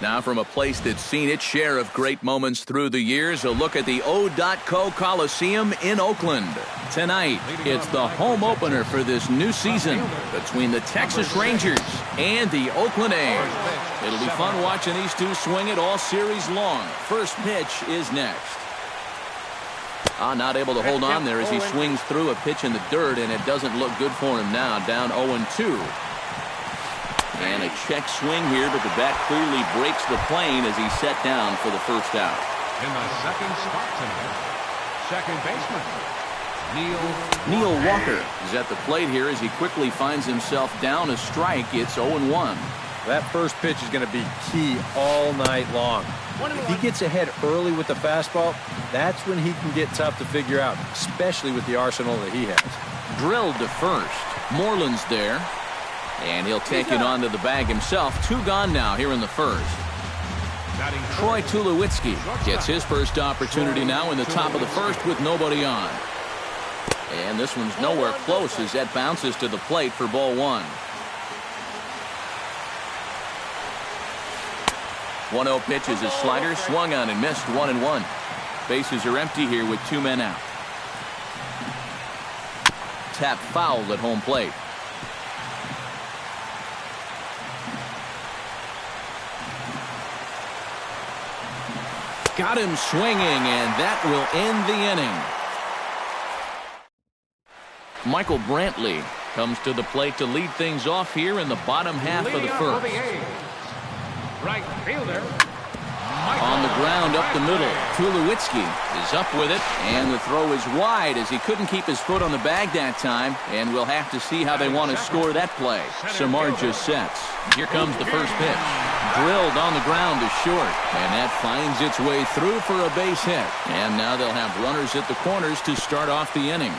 Now from a place that's seen its share of great moments through the years, a look at the O.Co Coliseum in Oakland. Tonight, it's the home opener for this new season between the Texas Rangers and the Oakland A's. It'll be fun watching these two swing it all series long. First pitch is next. Not able to hold on there as he swings through a pitch in the dirt, and it doesn't look good for him now. Down 0-2. And a check swing here, but the bat clearly breaks the plane as he's set down for the first out. In the second spot tonight, second baseman Neil Walker is at the plate here as he quickly finds himself down a strike. It's 0-1. That first pitch is going to be key all night long. If he gets ahead early with the fastball, that's when he can get tough to figure out, especially with the arsenal that he has. Drilled to first. Moreland's there. And he'll take it onto the bag himself. 2 gone now here in the first. Troy Tulowitzki gets his first opportunity now in the top of the first with nobody on. And this one's nowhere close as that bounces to the plate for ball 1. 1-0 pitch is his slider, swung on and missed. 1-1. Bases are empty here with 2 men out. Tap fouled at home plate. Got him swinging, and that will end the inning. Michael Brantley comes to the plate to lead things off here in the bottom half of the first. right fielder On the ground up the middle. Tulowitzki is up with it, and the throw is wide as he couldn't keep his foot on the bag that time, and we'll have to see how they want to score that play. Samardzija sets. Here comes the first pitch. Drilled on the ground to short, and that finds its way through for a base hit. And now they'll have runners at the corners to start off the inning.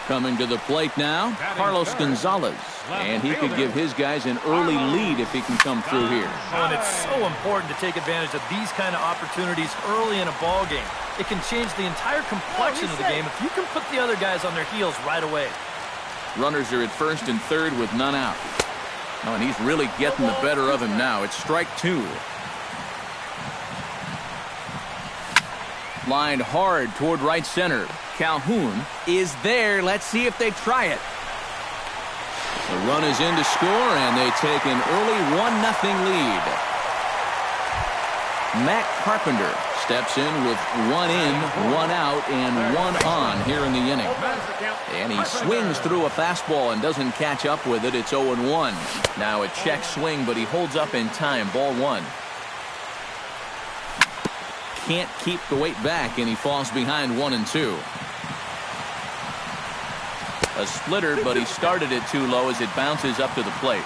Coming to the plate now, Carlos Gonzalez. And he could give his guys an early lead if he can come through here. Oh, and it's so important to take advantage of these kind of opportunities early in a ball game. It can change the entire complexion of the game if you can put the other guys on their heels right away. Runners are at first and third with none out. Oh, and he's really getting the better of him now. It's strike 2. Lined hard toward right center. Calhoun is there. Let's see if they try it. The run is in to score, and they take an early 1-0 lead. Matt Carpenter steps in with 1 in, 1 out, and 1 on here in the inning. And he swings through a fastball and doesn't catch up with it. It's 0-1. Now a check swing, but he holds up in time. Ball 1. Can't keep the weight back, and he falls behind 1-2. A splitter, but he started it too low as it bounces up to the plate.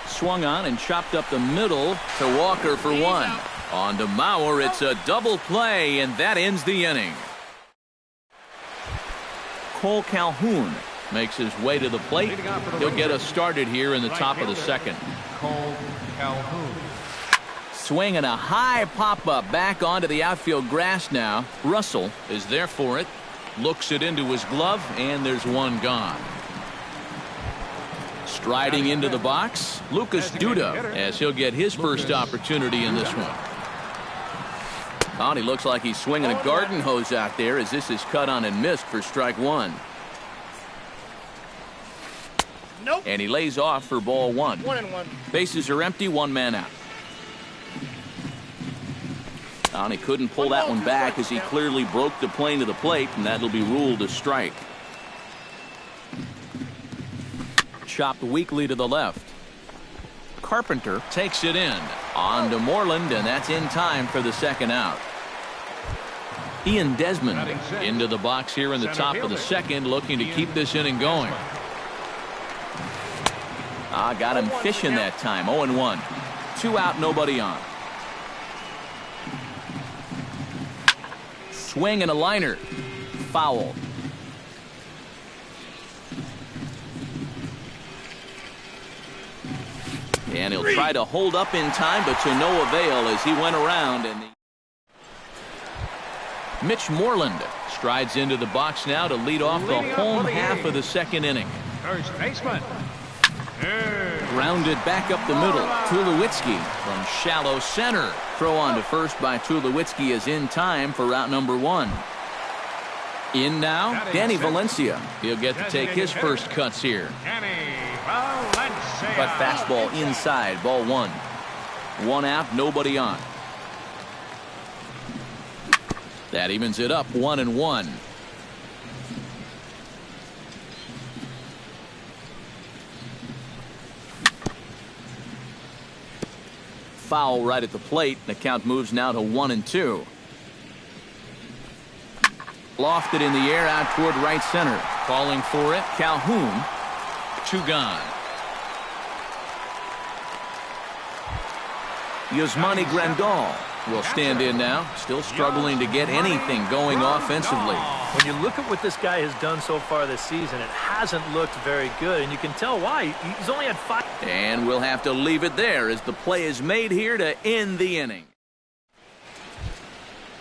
Swung on and chopped up the middle to Walker for 1. On to Mauer, it's a double play, and that ends the inning. Cole Calhoun makes his way to the plate. He'll get us started here in the top of the second. Cole Calhoun. Swing and a high pop-up back onto the outfield grass now. Russell is there for it. Looks it into his glove, and there's 1 gone. Striding into the box, Lucas Duda, as he'll get his first opportunity in this one. Oh, he looks like he's swinging a garden hose out there as this is cut on and missed for strike 1. Nope. And he lays off for ball 1. 1-1. Bases are empty, 1 man out. And he couldn't pull that one back as he clearly broke the plane to the plate, and that'll be ruled a strike. Chopped weakly to the left. Carpenter takes it in. On to Moreland, and that's in time for the second out. Ian Desmond into the box here in the top of the second, looking to keep this inning going. Got him fishing that time. 0-1. 2 out, nobody on. Swing and a liner. Foul. And he'll try to hold up in time, but to no avail as he went around. And Mitch Moreland strides into the box now to lead off the home half of the second inning. First baseman Grounded back up the middle. Tulowitzki from shallow center. Throw on to first by Tulowitzki is in time for route number 1. In now, Danny Valencia. He'll get to take his first cuts here. But fastball inside, ball 1. 1 out, nobody on. That evens it up, 1-1. Foul right at the plate. The count moves now to 1-2. Lofted in the air out toward right center. Calling for it, Calhoun. 2 gone. Yasmani Grandal will stand in now. Still struggling to get anything going offensively. When you look at what this guy has done so far this season, it hasn't looked very good, and you can tell why. He's only had 5. And we'll have to leave it there as the play is made here to end the inning.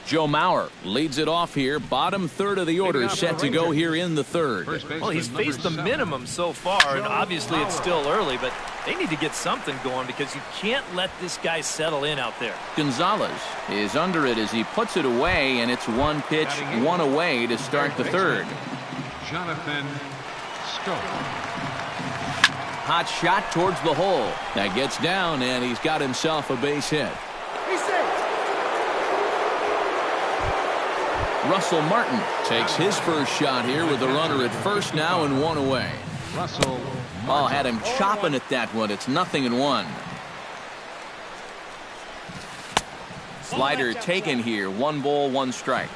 Joe Mauer leads it off here. Bottom third of the order set to go here in the third. Well, he's faced the minimum so far, and obviously it's still early, but they need to get something going because you can't let this guy settle in out there. Gonzalez is under it as he puts it away, and it's 1 pitch, 1 away to start the third. Jonathan Schoop. Hot shot towards the hole. That gets down, and he's got himself a base hit. Russell Martin takes his first shot here with a runner at first now and 1 away. Russell. Oh, had him chopping at that one. It's 0-1. Slider taken here. 1 ball, 1 strike.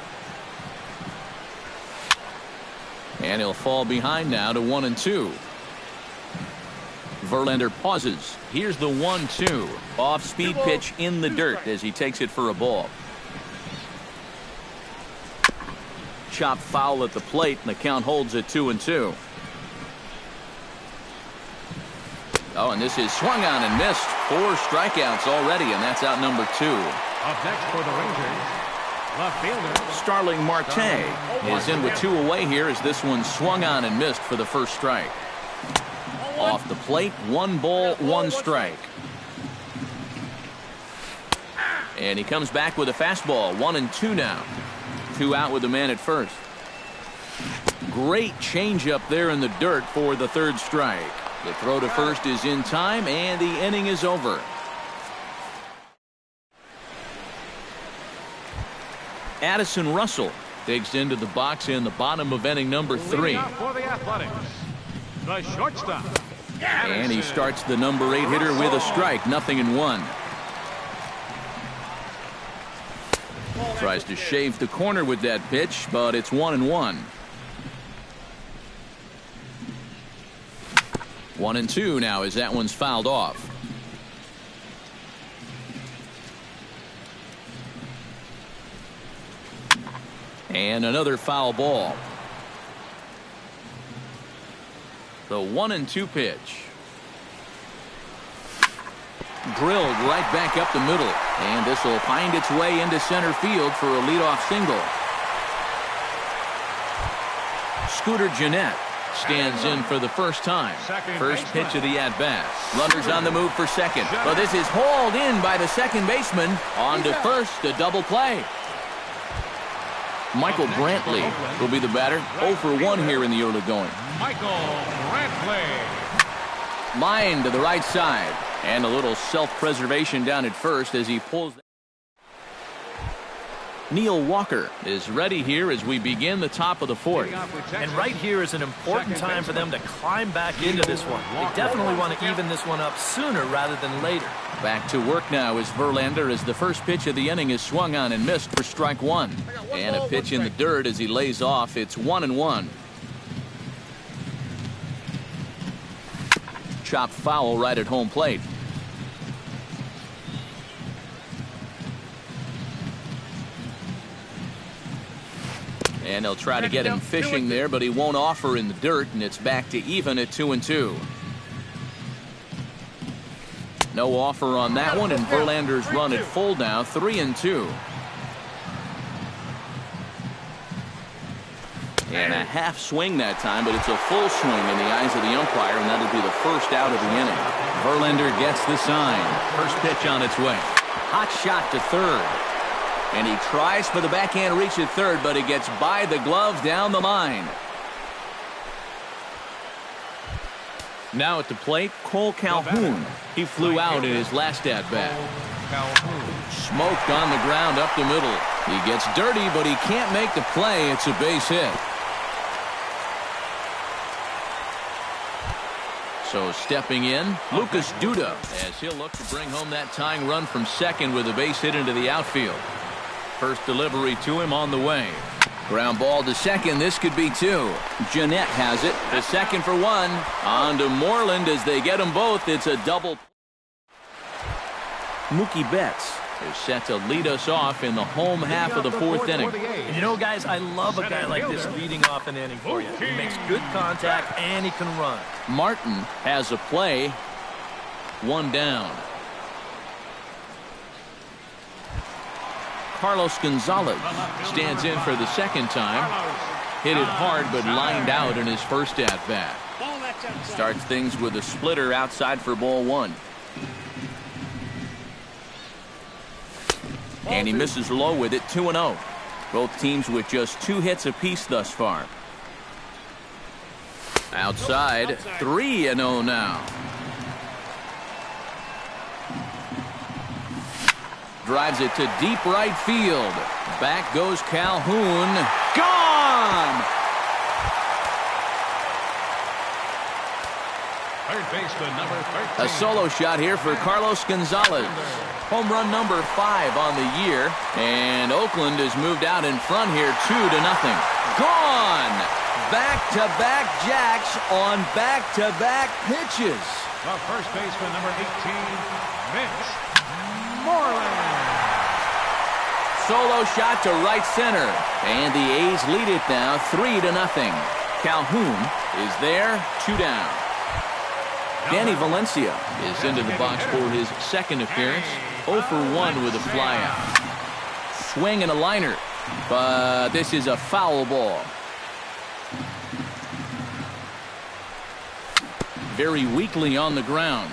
And he'll fall behind now to 1-2. Verlander pauses. Here's the 1-2. Off-speed pitch in the dirt as he takes it for a ball. Chop foul at the plate, and the count holds at 2-2. Oh, and this is swung on and missed. 4 strikeouts already, and that's out number 2. Up next for the Rangers, left fielder Starling Marte is in with 2 away here as this one swung on and missed for the first strike. Off the plate, 1 ball, 1 strike. And he comes back with a fastball. 1-2 now. 2 out with the man at first. Great changeup there in the dirt for the third strike. The throw to first is in time, and the inning is over. Addison Russell digs into the box in the bottom of inning number 3. for the Athletics, the shortstop. And he starts the number 8 hitter with a strike. 0-1. Tries to shave the corner with that pitch, but it's 1-1. 1-2 now as that one's fouled off. And another foul ball. The 1-2 pitch. Drilled right back up the middle. And this will find its way into center field for a leadoff single. Scooter Gennett stands in for the first time. First pitch of the at-bat. Runners on the move for second. But this is hauled in by the second baseman. On to first, a double play. Michael Brantley will be the batter. 0 for 1 here in the early going. Michael Brantley. Line to the right side. And a little self-preservation down at first as he pulls. Neil Walker is ready here as we begin the top of the 4th. And right here is an important time for them to climb back into this one. They definitely want to even this one up sooner rather than later. Back to work now is Verlander as the first pitch of the inning is swung on and missed for strike 1. And a pitch in the dirt as he lays off. It's 1-1. Chopped foul right at home plate. And they'll try to get him fishing there, but he won't offer in the dirt, and it's back to even at 2-2. No offer on that one, and Verlander's run at full now, 3-2. And a half swing that time, but it's a full swing in the eyes of the umpire, and that'll be the first out of the inning. Verlander gets the sign. First pitch on its way. Hot shot to third. And he tries for the backhand reach at third, but it gets by the glove down the line. Now at the plate, Cole Calhoun. He flew out in his last at-bat. Smoked on the ground up the middle. He gets dirty, but he can't make the play. It's a base hit. So stepping in, Lucas Duda, as he'll look to bring home that tying run from second with a base hit into the outfield. First delivery to him on the way. Ground ball to second. This could be two. Jeanette has it. The second for one. On to Moreland as they get them both. It's a double. Mookie Betts is set to lead us off in the home half of the fourth inning. And you know, guys, I love a guy like this leading off an inning for you. He makes good contact and he can run. Martin has a play. One down. Carlos Gonzalez stands in for the second time. Hit it hard but lined out in his first at-bat. Starts things with a splitter outside for ball one. And he misses low with it, 2-0. Both teams with just 2 hits apiece thus far. Outside, 3-0 now. Drives it to deep right field. Back goes Calhoun. Gone! Third baseman, number 13. A solo shot here for Carlos Gonzalez. Home run number 5 on the year. And Oakland has moved out in front here 2-0. Gone! Back-to-back jacks on back-to-back pitches. The first baseman, number 18, Mitch Moreland. Solo shot to right center. And the A's lead it now 3-0. Calhoun is there, 2 down. Danny Valencia is into the box for his second appearance. 0 for 1 with a flyout. Swing and a liner. But this is a foul ball. Very weakly on the ground.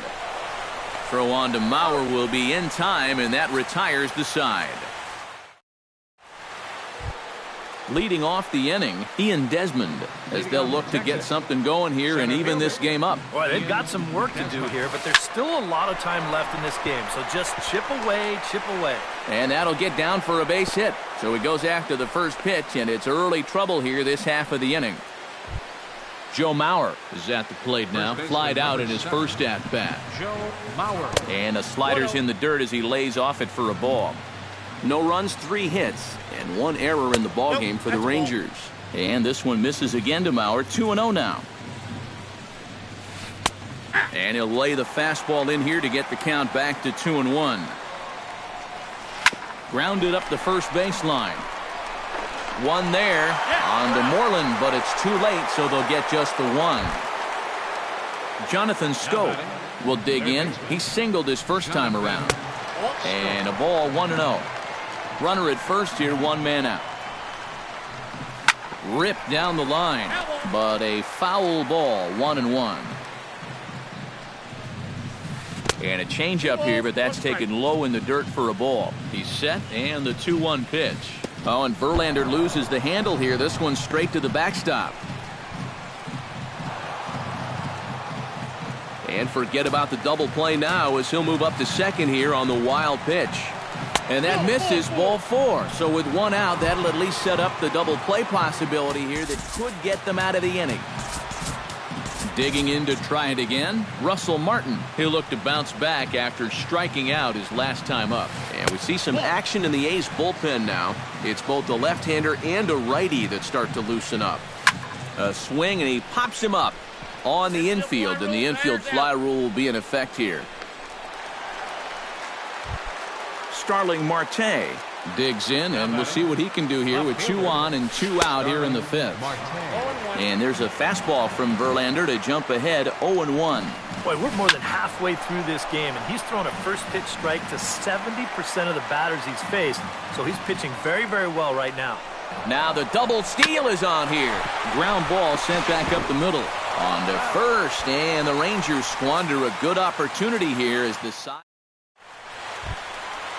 Throw on to Mauer will be in time, and that retires the side. Leading off the inning, Ian Desmond, as they'll look to get something going here and even this game up. Boy, they've got some work to do here, but there's still a lot of time left in this game, so just chip away, chip away. And that'll get down for a base hit. So he goes after the first pitch, and it's early trouble here this half of the inning. Joe Mauer is at the plate now, flied out in his first at-bat. Joe Mauer. And a slider's in the dirt as he lays off it for a ball. No runs, 3 hits, and 1 error in the ballgame for the Rangers. And this one misses again to Mauer, 2-0 now. And he'll lay the fastball in here to get the count back to 2-1. Grounded up the first baseline. One there on to Moreland, but it's too late, so they'll get just the 1. Jonathan Scope will dig in. He singled his first time around. And a ball, 1-0. Runner at first here, 1 man out. Ripped down the line, but a foul ball, 1-1. And a changeup here, but that's taken low in the dirt for a ball. He's set, and the 2-1 pitch. Oh, and Verlander loses the handle here. This one straight to the backstop. And forget about the double play now as he'll move up to second here on the wild pitch. And that misses, ball 4. So with 1 out, that'll at least set up the double play possibility here that could get them out of the inning. Digging in to try it again, Russell Martin. He'll look to bounce back after striking out his last time up. And we see some action in the A's bullpen now. It's both a left-hander and a righty that start to loosen up. A swing, and he pops him up on the infield, and the infield fly rule will be in effect here. Starling Marte digs in, and we'll see what he can do here with 2 on and 2 out here in the 5th. And there's a fastball from Verlander to jump ahead 0-1. Boy, we're more than halfway through this game, and he's thrown a first pitch strike to 70% of the batters he's faced, so he's pitching very, very well right now. Now the double steal is on here. Ground ball sent back up the middle. On to first, and the Rangers squander a good opportunity here as the side.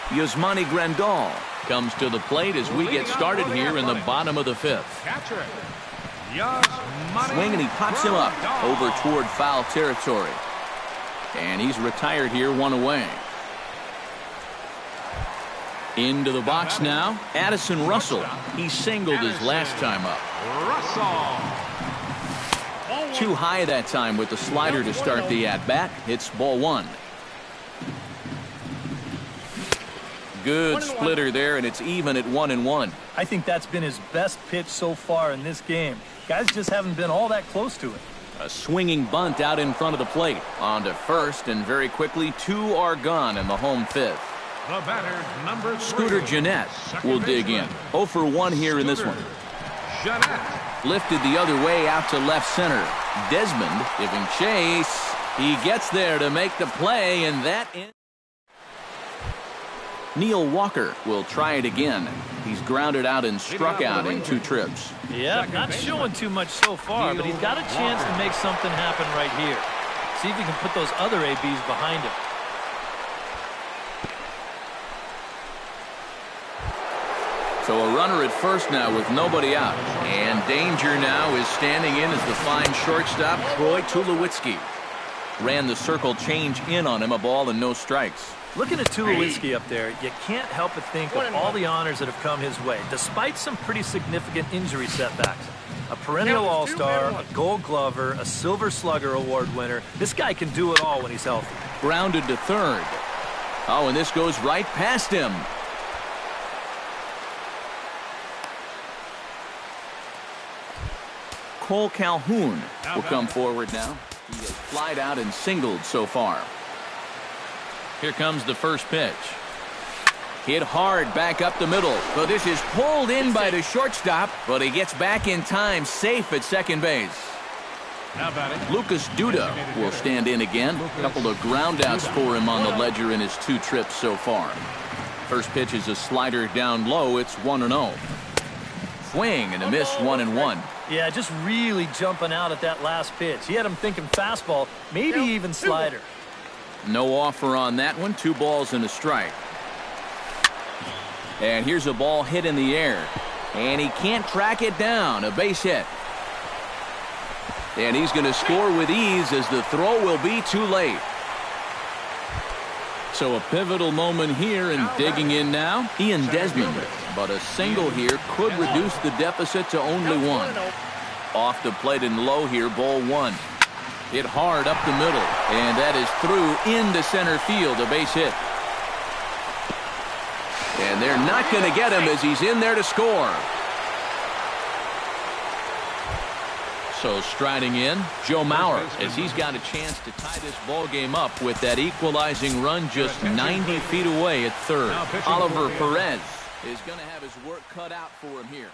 Yasmani Grandal comes to the plate as we get started here in the bottom of the fifth. Swing, and he pops him up over toward foul territory. And he's retired here, one away. Into the box now, Addison Russell. He singled his last time up. Too high that time with the slider to start the at-bat. It's ball one. Good splitter there, and it's even at 1-1. I think that's been his best pitch so far in this game. Guys just haven't been all that close to it. A swinging bunt out in front of the plate. On to first, and very quickly, two are gone in the home fifth. The batter, number 3. Scooter Gennett will dig in. 0 for 1 here in this one. Gennett. Lifted the other way out to left center. Desmond giving chase. He gets there to make the play, and that ends. Neil Walker will try it again. He's grounded out and struck out in 2 trips. Yeah, not showing too much so far, but he's got a chance to make something happen right here. See if he can put those other ABs behind him. So a runner at first now with nobody out. And danger now is standing in as the fine shortstop, Troy Tulowitzki. Ran the circle change in on him, a ball and no strikes. Looking at Tulowitzki up there, you can't help but think of all the honors that have come his way, despite some pretty significant injury setbacks. A perennial all-star, a gold glover, a silver slugger award winner. This guy can do it all when he's healthy. Grounded to third. Oh, and this goes right past him. Cole Calhoun will come forward now. He has flied out and singled so far. Here comes the first pitch. Hit hard back up the middle. But this is pulled in by the shortstop. But he gets back in time, safe at second base. Lucas Duda will stand in again. A couple of groundouts for him on the ledger in his 2 trips so far. First pitch is a slider down low. It's 1-0. Swing and a miss, 1-1. Yeah, just really jumping out at that last pitch. He had him thinking fastball, maybe even slider. No offer on that one. 2 balls and a strike. And here's a ball hit in the air. And he can't track it down. A base hit. And he's going to score with ease as the throw will be too late. So a pivotal moment here, and digging in now, Ian Desmond. But a single here could reduce the deficit to only 1. Off the plate and low here, ball 1. Hit hard up the middle, and that is through into center field, a base hit. And they're not going to get him as he's in there to score. So striding in, Joe Mauer, as he's got a chance to tie this ball game up with that equalizing run just 90 feet away at third. Oliver Perez is going to have his work cut out for him here.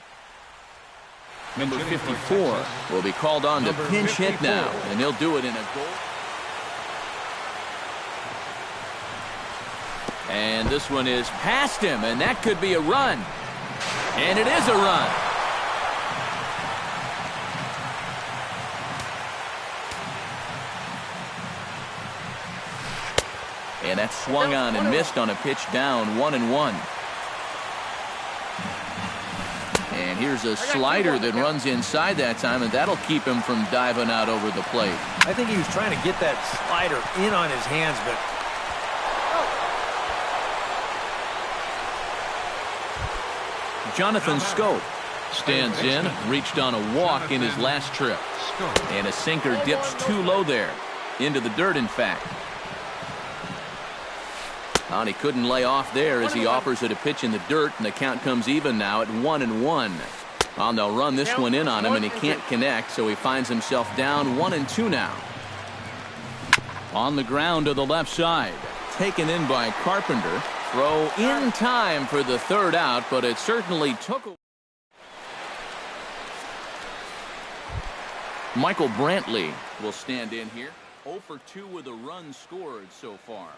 Number 54 will be called on to pinch hit now, and he'll do it in a goal. And this one is past him, and that could be a run. And it is a run. And that swung on and missed on a pitch down, 1-1. And here's a slider that runs inside that time, and that'll keep him from diving out over the plate. I think he was trying to get that slider in on his hands, but... Jonathan Scope stands in, reached on a walk in his last trip. And a sinker dips too low there. Into the dirt, in fact. And he couldn't lay off there as he offers it a pitch in the dirt, and the count comes even now at 1-1. And they'll run this one in on him, and he can't connect, so he finds himself down 1-2 now. On the ground to the left side. Taken in by Carpenter. Throw in time for the third out, but it certainly took a... Michael Brantley will stand in here. 0 for 2 with a run scored so far.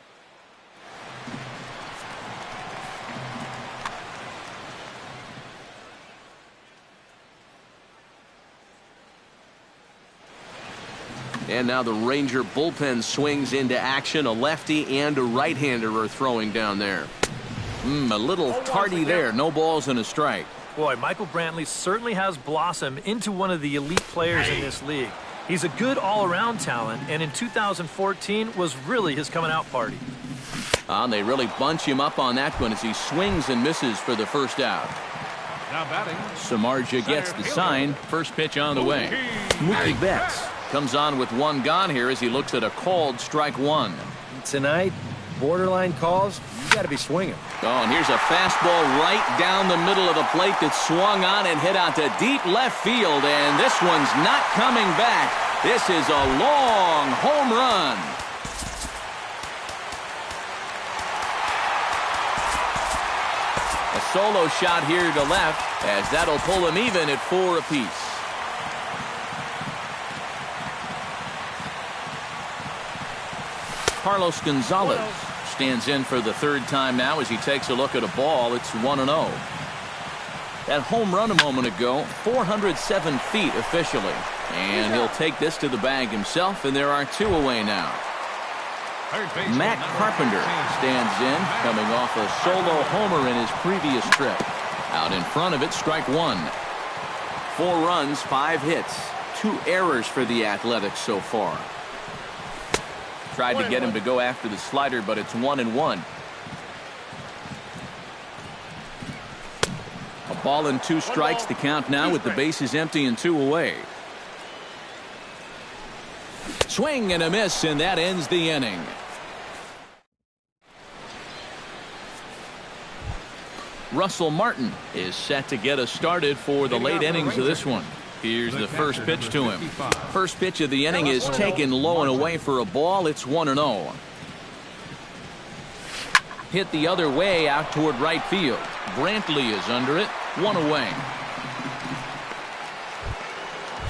And now the Ranger bullpen swings into action. A lefty and a right-hander are throwing down there. A little tardy there. No balls and a strike. Boy, Michael Brantley certainly has blossomed into one of the elite players in this league. He's a good all-around talent, and in 2014 was really his coming-out party. They really bunch him up on that one as he swings and misses for the first out. Now batting. Samardzija gets the sign. First pitch on the way. Mookie Betts comes on with one gone here as he looks at a called strike one. Tonight, borderline calls, you got to be swinging. And here's a fastball right down the middle of the plate that swung on and hit out to deep left field, and this one's not coming back. This is a long home run. A solo shot here to left, as that'll pull him even at 4 apiece. Carlos Gonzalez stands in for the third time now as he takes a look at a ball. It's 1-0. That home run a moment ago, 407 feet officially. And he'll take this to the bag himself, and there are 2 away now. Matt Carpenter stands in, coming off a solo homer in his previous trip. Out in front of it, strike one. 4 runs, 5 hits, 2 errors for the Athletics so far. Tried to get him to go after the slider, but it's 1-1. A ball and 2 strikes to count now with the bases empty and 2 away. Swing and a miss, and that ends the inning. Russell Martin is set to get us started for the late innings of this one. Here's the first pitch to him. First pitch of the inning is taken low and away for a ball. It's 1-0. Hit the other way out toward right field. Brantley is under it. 1 away.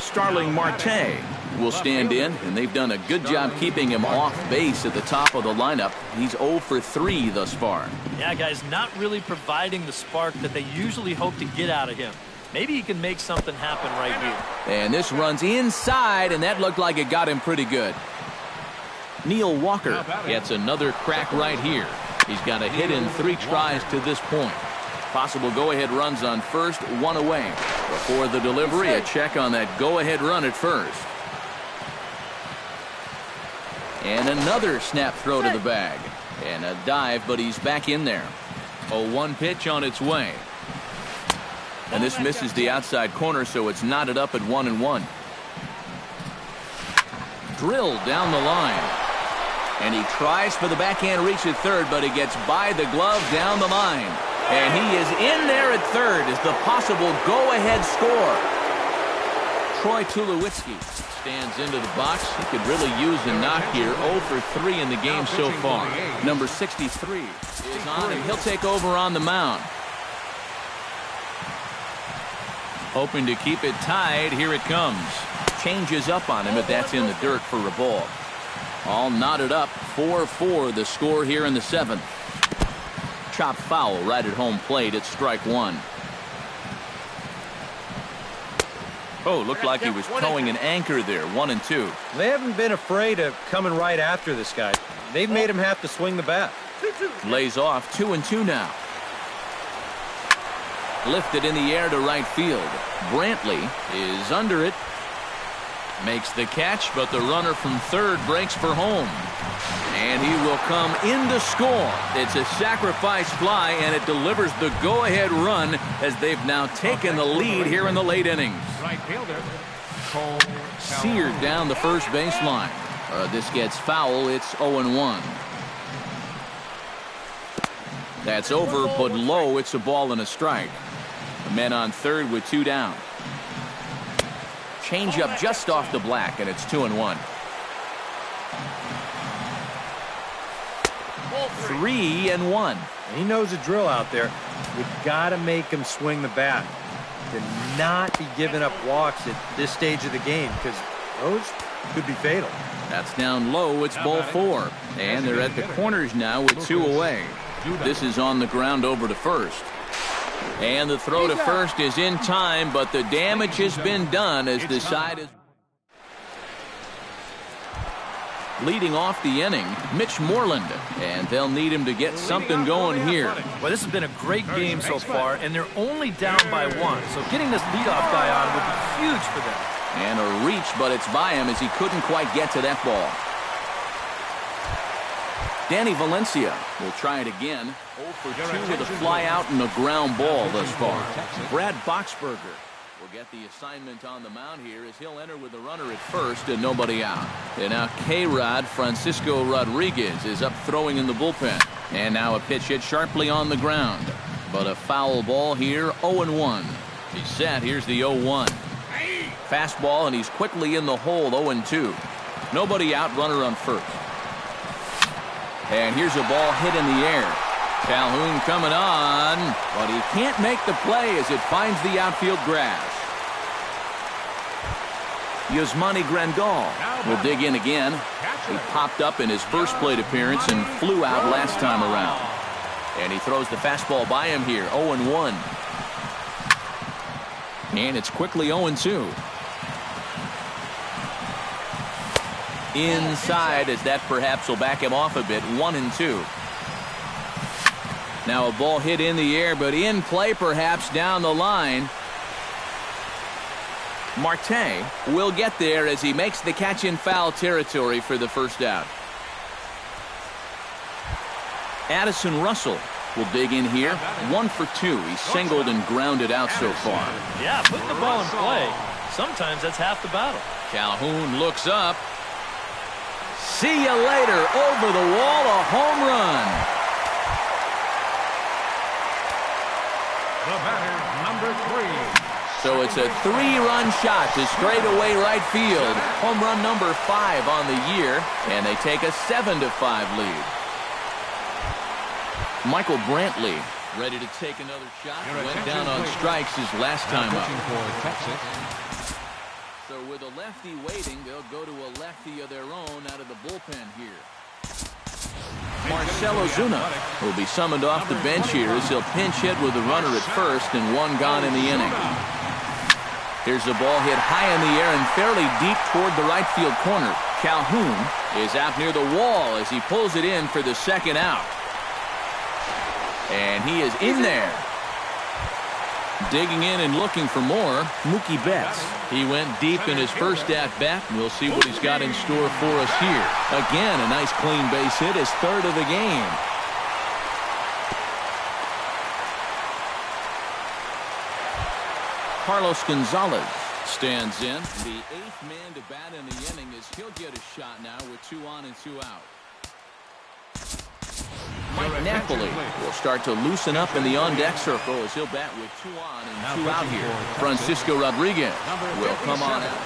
Starling Marte will stand in, and they've done a good job keeping him off base at the top of the lineup. He's 0 for 3 thus far. Yeah, guys, not really providing the spark that they usually hope to get out of him. Maybe he can make something happen right here. And this runs inside, and that looked like it got him pretty good. Neil Walker gets another crack right here. He's got a hit in 3 tries to this point. Possible go-ahead runs on first, 1 away. Before the delivery, a check on that go-ahead run at first. And another snap throw to the bag. And a dive, but he's back in there. 0-1 pitch on its way. And this misses the outside corner, so it's knotted up at 1-1. Drilled down the line. And he tries for the backhand reach at third, but he gets by the glove down the line. And he is in there at third as the possible go-ahead score. Troy Tulowitzki stands into the box. He could really use a knock here. 0 for 3 in the game so far. Number 63 is on, and he'll take over on the mound. Hoping to keep it tied. Here it comes. Changes up on him, but that's in the dirt for a ball. All knotted up. 4-4 the score here in the 7th. Chop foul right at home plate. It's strike one. Oh, looked like he was towing an anchor there. 1-2. They haven't been afraid of coming right after this guy. They've made him have to swing the bat. Lays off. 2-2 now. Lifted in the air to right field. Brantley is under it. Makes the catch, but the runner from third breaks for home. And he will come in to score. It's a sacrifice fly, and it delivers the go-ahead run as they've now taken the lead here in the late innings. Right fielder. Seared down the first baseline. This gets foul. It's 0-1. That's over, but low. It's a ball and a strike. The men on third with 2 down. Change up just off the black, and it's 2-1. 3-1. He knows the drill out there. You got to make him swing the bat. To not be giving up walks at this stage of the game, because those could be fatal. That's down low. It's ball 4. And they're at the corners now with 2 away. This is on the ground over to first. And the throw to first is in time, but the damage has been done as the side is... Leading off the inning, Mitch Moreland, and they'll need him to get something going here. Well, this has been a great game so far, and they're only down by 1, so getting this leadoff guy on would be huge for them. And a reach, but it's by him as he couldn't quite get to that ball. Danny Valencia will try it again. 0 for 2 with a fly out and a ground ball thus far. Brad Boxberger will get the assignment on the mound here as he'll enter with the runner at first and nobody out. And now K-Rod Francisco Rodriguez is up throwing in the bullpen. And now a pitch hit sharply on the ground. But a foul ball here, 0-1. He's set, here's the 0-1. Fastball, and he's quickly in the hole, 0-2. Nobody out, runner on first. And here's a ball hit in the air. Calhoun coming on, but he can't make the play as it finds the outfield grass. Yasmani Grandal will dig in again. He popped up in his first plate appearance and flew out last time around. And he throws the fastball by him here, 0-1. And it's quickly 0-2. Inside, as that perhaps will back him off a bit, 1-2. Now a ball hit in the air, but in play perhaps down the line. Marte will get there as he makes the catch in foul territory for the first out. Addison Russell will dig in here. 1 for 2. He's singled and grounded out so far. Yeah, putting the ball in play. Sometimes that's half the battle. Calhoun looks up. See you later. Over the wall, a home run. The batter, number 3. So it's a 3-run shot to straightaway right field. Home run number 5 on the year, and they take a 7-5 lead. Michael Brantley ready to take another shot. Went down on strikes his last time up. So with a lefty waiting, they'll go to a lefty of their own out of the bullpen here. Marcell Ozuna will be summoned off the bench here as he'll pinch hit with the runner at first and 1 gone in the inning. Here's the ball hit high in the air and fairly deep toward the right field corner. Calhoun is out near the wall as he pulls it in for the second out. And he is in there. Digging in and looking for more, Mookie Betts. He went deep in his first at-bat, and we'll see what he's got in store for us here. Again, a nice clean base hit, his 3rd of the game. Carlos Gonzalez stands in. The 8th man to bat in the inning as he'll get a shot now with 2 on and 2 out. Mike Napoli will start to loosen up in the on-deck circle as he'll bat with 2 on and 2 out here. Francisco Rodriguez will come on out.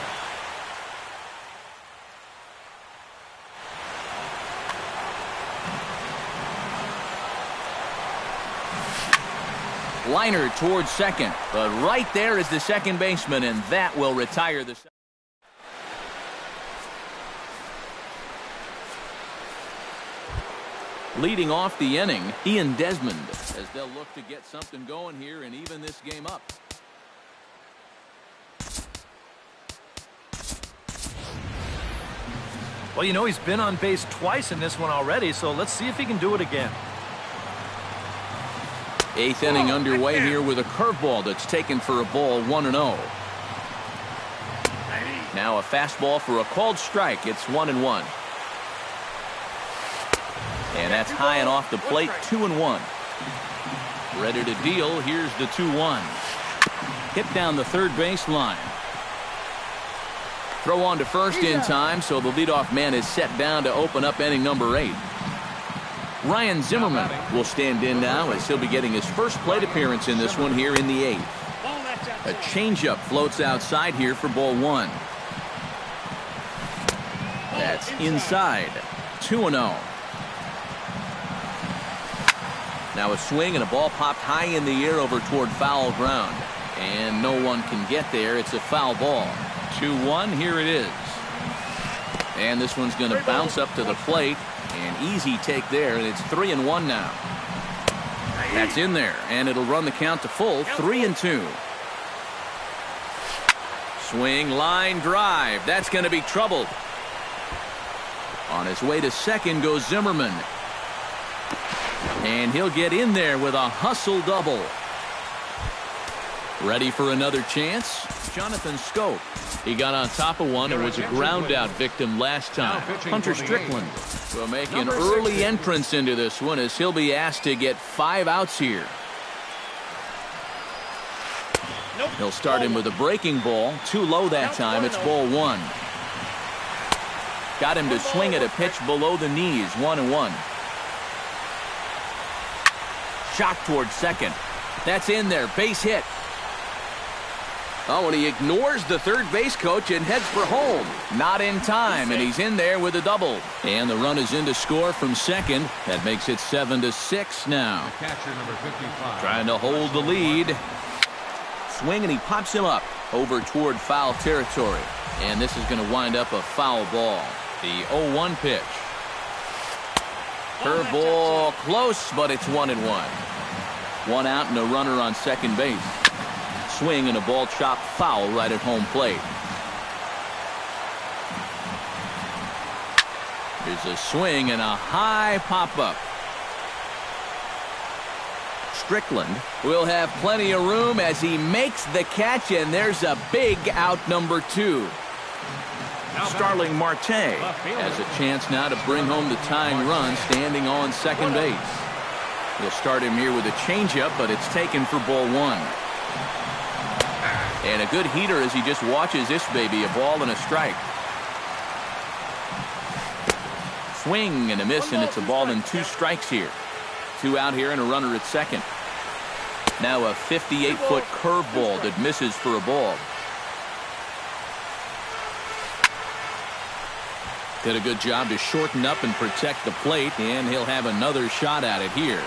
Liner towards second, but right there is the second baseman, and that will retire the... Leading off the inning, Ian Desmond, as they'll look to get something going here and even this game up. Well, you know, he's been on base twice in this one already, so let's see if he can do it again. 8th inning underway here with a curveball that's taken for a ball, 1-0. Now a fastball for a called strike. It's 1-1. And that's high and off the plate, 2-1. Ready to deal. Here's the 2-1. Hit down the third base line. Throw on to first in time, so the leadoff man is set down to open up inning number 8. Ryan Zimmerman will stand in now as he'll be getting his first plate appearance in this one here in the 8th. A changeup floats outside here for ball 1. That's inside, 2-0. Now a swing and a ball popped high in the air over toward foul ground. And no one can get there. It's a foul ball. 2-1, here it is. And this one's going to bounce up to the plate. An easy take there, and it's 3-1 now. That's in there, and it'll run the count to full, 3-2. Swing, line drive. That's going to be troubled. On his way to second goes Zimmerman. And he'll get in there with a hustle double. Ready for another chance? Jonathan Scope. He got on top of one and was a ground out victim last time. Hunter Strickland will make an early entrance into this one as he'll be asked to get 5 outs here. He'll start him with a breaking ball. Too low that time. It's ball 1. Got him to swing at a pitch below the knees. 1-1. Shot towards second. That's in there. Base hit. Oh, and he ignores the third base coach and heads for home. Not in time, and he's in there with a double. And the run is in to score from second. That makes it 7-6 now. Catcher number 55. Trying to hold the lead. Swing, and he pops him up over toward foul territory. And this is going to wind up a foul ball. The 0-1 pitch. Curveball close, but it's 1-1. 1 out and a runner on second base. Swing and a ball chopped foul right at home plate. There's a swing and a high pop-up. Strickland will have plenty of room as he makes the catch, and there's a big out number 2. Starling Marte has a chance now to bring home the tying run standing on second base. He'll start him here with a changeup, but it's taken for ball 1. And a good heater as he just watches this baby, a ball and a strike. Swing and a miss, and it's a ball and 2 strikes here. 2 out here and a runner at second. Now a 58-foot curveball that misses for a ball. Did a good job to shorten up and protect the plate, and he'll have another shot at it here.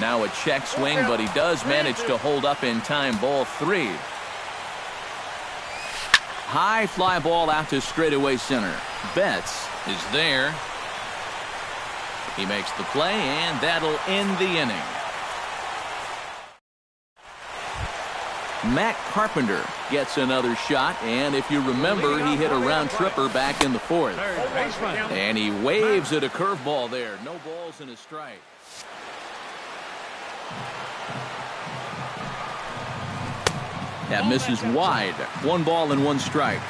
Now a check swing, but he does manage to hold up in time. Ball 3. High fly ball out to straightaway center. Betts is there. He makes the play, and that'll end the inning. Matt Carpenter gets another shot, and if you remember, he hit a round tripper back in the 4th. And he waves at a curveball there. No balls and a strike. That misses wide. 1 ball and 1 strike.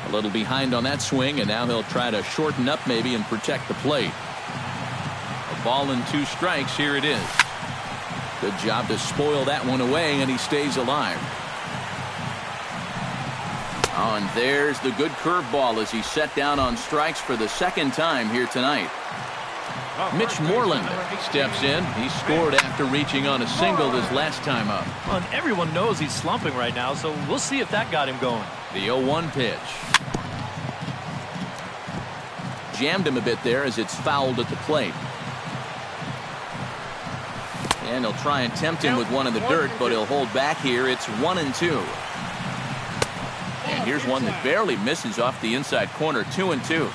A little behind on that swing, and now he'll try to shorten up maybe and protect the plate. A ball and 2 strikes. Here it is. Good job to spoil that one away, and he stays alive. Oh, and there's the good curveball as he's set down on strikes for the 2nd time here tonight. Mitch Moreland steps in. He scored after reaching on a single his last time up. Well, and everyone knows he's slumping right now, so we'll see if that got him going. The 0-1 pitch. Jammed him a bit there as it's fouled at the plate. And he'll try and tempt him with one in the dirt, but he'll hold back here. It's 1-2. And here's one that barely misses off the inside corner. 2-2.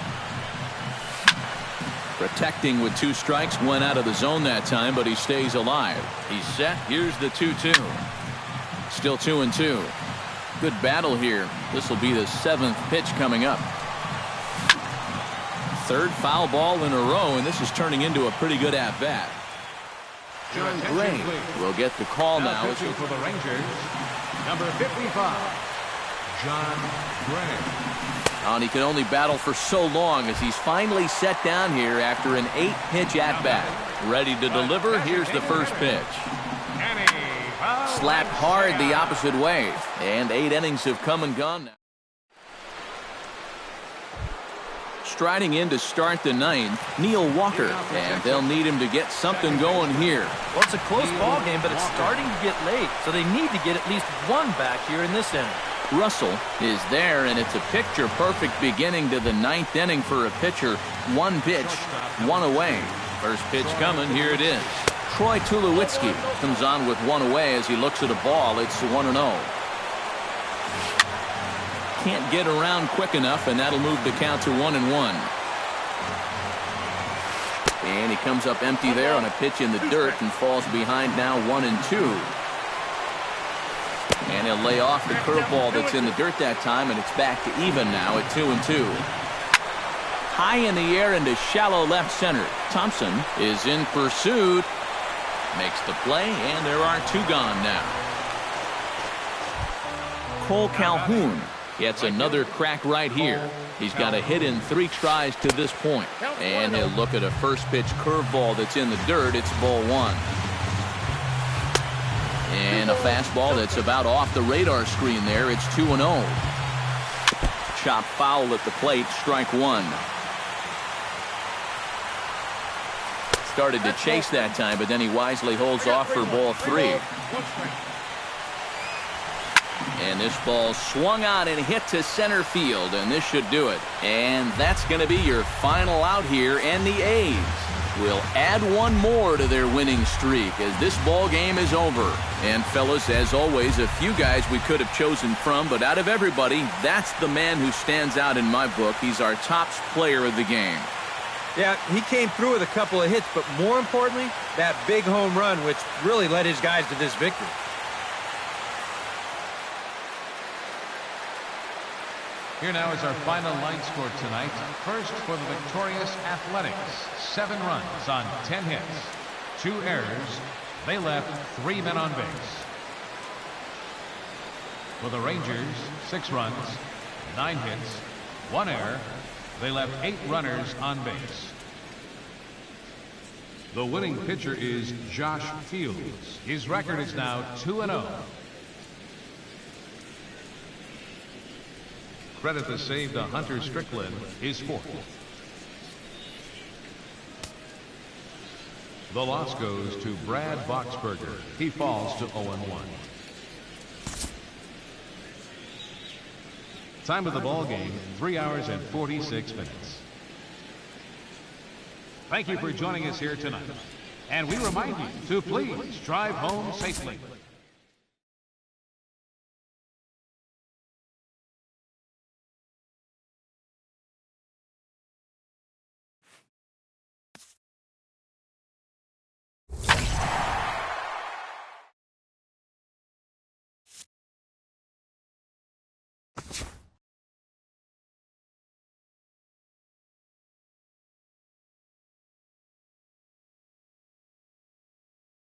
Protecting with 2 strikes. Went out of the zone that time, but he stays alive. He's set. Here's the 2-2. Still 2-2. Good battle here. This will be the 7th pitch coming up. 3rd foul ball in a row, and this is turning into a pretty good at-bat. John Gray will get the call now. Pitching for the Rangers, number 55, John Gray. And he can only battle for so long as he's finally set down here after an 8-pitch at-bat. Ready to deliver. Here's the first pitch. Slapped hard the opposite way. And 8 innings have come and gone now. Striding in to start the 9th, Neil Walker, and they'll need him to get something going here. Well, it's a close ball game, but it's starting to get late, so they need to get at least 1 back here in this inning. Russell is there, and it's a picture-perfect beginning to the 9th inning for a pitcher. 1 pitch, 1 away. First pitch coming, here it is. Troy Tulowitzki comes on with 1 away as he looks at a ball. It's 1-0. Can't get around quick enough, and that'll move the count to 1-1. And he comes up empty there on a pitch in the dirt and falls behind now 1-2. And he'll lay off the curveball that's in the dirt that time, and it's back to even now at 2-2. High in the air into shallow left center. Thompson is in pursuit. Makes the play, and there are two gone now. Cole Calhoun gets another crack right here. He's got a hit in 3 tries to this point. And he'll look at a first pitch curveball that's in the dirt. It's ball 1. And a fastball that's about off the radar screen there. It's 2-0. Chop foul at the plate, strike 1. Started to chase that time, but then he wisely holds off for ball 3. And this ball swung on and hit to center field, and this should do it. And that's going to be your final out here, and the A's will add one more to their winning streak as this ball game is over. And fellas, as always, a few guys we could have chosen from, but out of everybody, that's the man who stands out in my book. He's our top player of the game. Yeah, he came through with a couple of hits, but more importantly, that big home run, which really led his guys to this victory. Here now is our final line score tonight. First for the victorious Athletics, 7 runs on 10 hits, 2 errors. They left 3 men on base. For the Rangers, 6 runs, 9 hits, 1 error. They left 8 runners on base. The winning pitcher is Josh Fields. His record is now 2-0. Credit the save to Hunter Strickland, his 4th. The loss goes to Brad Boxberger. He falls to 0-1. Time of the ball game, 3 hours and 46 minutes. Thank you for joining us here tonight. And we remind you to please drive home safely. You